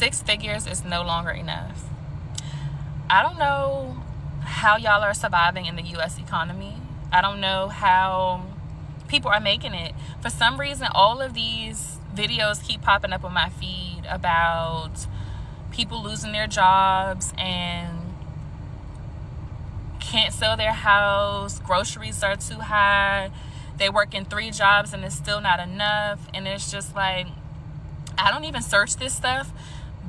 6 figures is no longer enough. I don't know how y'all are surviving in the U.S. economy. I don't know how people are making it. For some reason, all of these videos keep popping up on my feed about people losing their jobs and can't sell their house, groceries are too high, they work in 3 jobs and it's still not enough. And it's just like, I don't even search this stuff,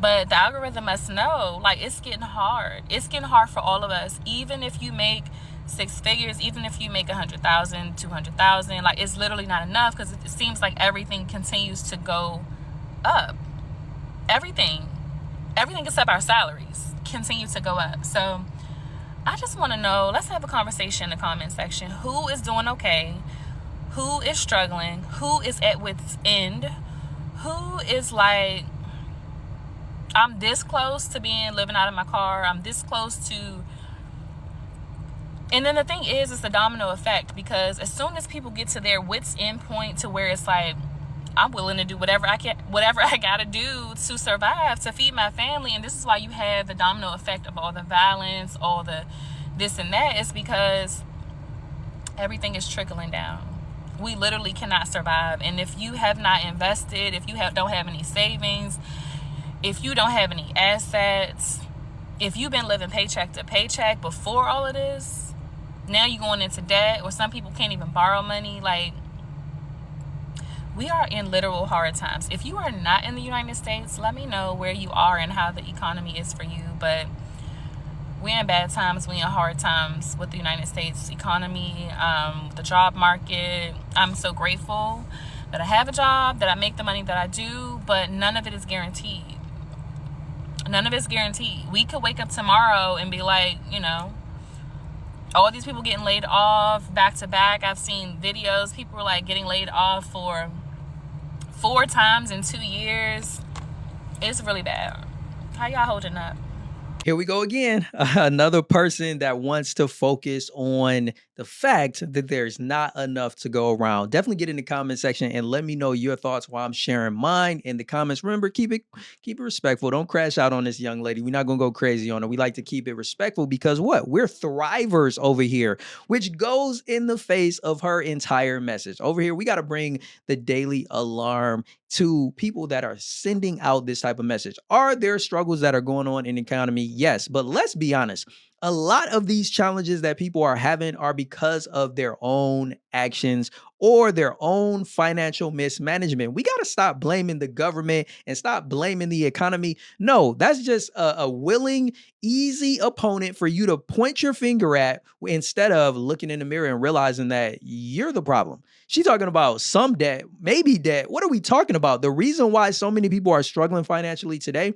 but the algorithm must know, like, it's getting hard. It's getting hard for all of us. Even if you make 6 figures, even if you make 100,000, 200,000, like, it's literally not enough, because it seems like everything continues to go up. Everything except our salaries continue to go up. So I just want to know, let's have a conversation in the comment section. Who is doing okay? Who is struggling? Who is at wit's end? Who is like, I'm this close to living out of my car. I'm this close to. And then the thing is, it's the domino effect, because as soon as people get to their wit's end point, to where it's like, I'm willing to do whatever I gotta do to survive, to feed my family. And this is why you have the domino effect of all the violence, all the this and that. It's because everything is trickling down. We literally cannot survive. And if you have not invested, if you don't have any savings, if you don't have any assets, if you've been living paycheck to paycheck before all of this, now you're going into debt, or some people can't even borrow money. Like, we are in literal hard times. If you are not in the United States, let me know where you are and how the economy is for you. But we're in bad times. We're in hard times with the United States economy, the job market. I'm so grateful that I have a job, that I make the money that I do, but none of it is guaranteed. None of it's guaranteed. We could wake up tomorrow and be like, all these people getting laid off back to back. I've seen videos. People are like getting laid off for 4 times in 2 years. It's really bad. How y'all holding up? Here we go again. Another person that wants to focus on the fact that there's not enough to go around. Definitely get in the comment section and let me know your thoughts while I'm sharing mine in the comments. Remember, keep it respectful. Don't crash out on this young lady. We're not going to go crazy on her. We like to keep it respectful, because what? We're thrivers over here, which goes in the face of her entire message. Over here, we got to bring the daily alarm to people that are sending out this type of message. Are there struggles that are going on in the economy? Yes, but let's be honest. A lot of these challenges that people are having are because of their own actions or their own financial mismanagement. We got to stop blaming the government and stop blaming the economy. No, that's just a willing, easy opponent for you to point your finger at, instead of looking in the mirror and realizing that you're the problem. She's talking about some debt, maybe debt. What are we talking about? The reason why so many people are struggling financially today,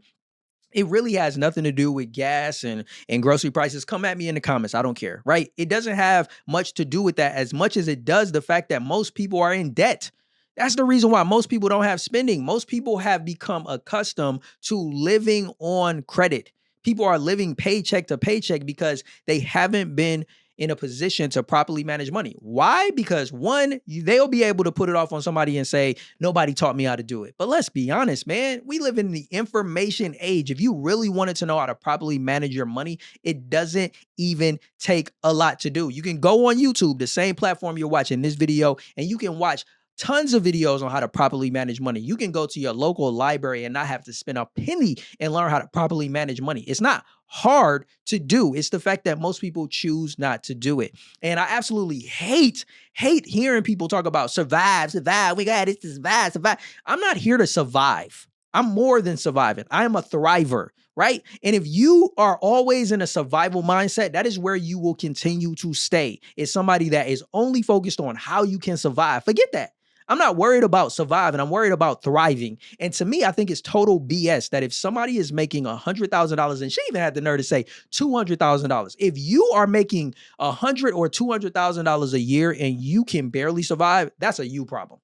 it really has nothing to do with gas and grocery prices. Come at me in the comments. I don't care, right? It doesn't have much to do with that, as much as it does the fact that most people are in debt. That's the reason why most people don't have spending. Most people have become accustomed to living on credit. People are living paycheck to paycheck because they haven't been in a position to properly manage money. Why? Because one, they'll be able to put it off on somebody and say, nobody taught me how to do it. But let's be honest, man, we live in the information age. If you really wanted to know how to properly manage your money, it doesn't even take a lot to do. You can go on YouTube, the same platform you're watching this video, and you can watch tons of videos on how to properly manage money. You can go to your local library and not have to spend a penny and learn how to properly manage money. It's not hard to do. It's the fact that most people choose not to do it. And I absolutely hate hearing people talk about survive. We got it to survive. I'm not here to survive. I'm more than surviving. I am a thriver, right? And if you are always in a survival mindset, that is where you will continue to stay. It's somebody that is only focused on how you can survive. Forget that. I'm not worried about surviving. I'm worried about thriving. And to me, I think it's total BS that if somebody is making $100,000, and she even had the nerve to say $200,000, if you are making $100,000 or $200,000 a year and you can barely survive, that's a you problem.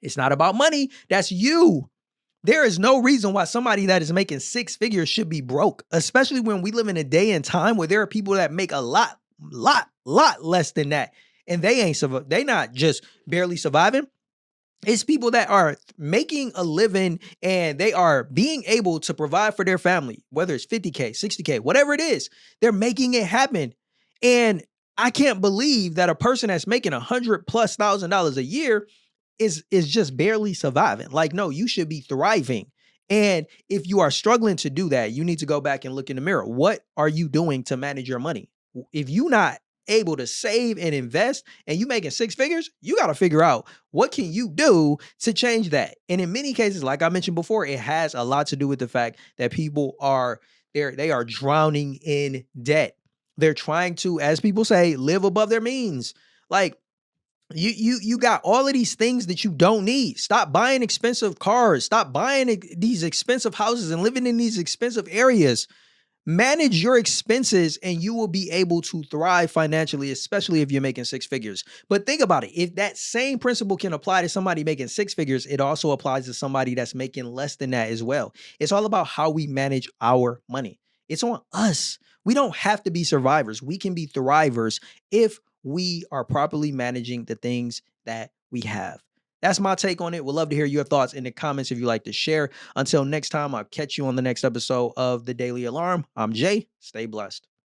It's not about money. That's you. There is no reason why somebody that is making 6 figures should be broke, especially when we live in a day and time where there are people that make a lot less than that. And they not just barely surviving. It's people that are making a living and they are being able to provide for their family, whether it's 50K, 60K, whatever it is, they're making it happen. And I can't believe that a person that's making $100,000+ a year is just barely surviving. Like, no, you should be thriving. And if you are struggling to do that, you need to go back and look in the mirror. What are you doing to manage your money? If you're not able to save and invest and you making six figures, you got to figure out what can you do to change that. And in many cases, like I mentioned before, it has a lot to do with the fact that people are they are drowning in debt. They're trying to, as people say, live above their means. Like, you got all of these things that you don't need. Stop buying expensive cars. Stop buying these expensive houses and living in these expensive areas. Manage your expenses and you will be able to thrive financially, especially if you're making six figures. But think about it. If that same principle can apply to somebody making six figures, it also applies to somebody that's making less than that as well. It's all about how we manage our money. It's on us. We don't have to be survivors. We can be thrivers if we are properly managing the things that we have. That's my take on it. We'd love to hear your thoughts in the comments if you like to share. Until next time, I'll catch you on the next episode of The Daily Alarm. I'm Jay. Stay blessed.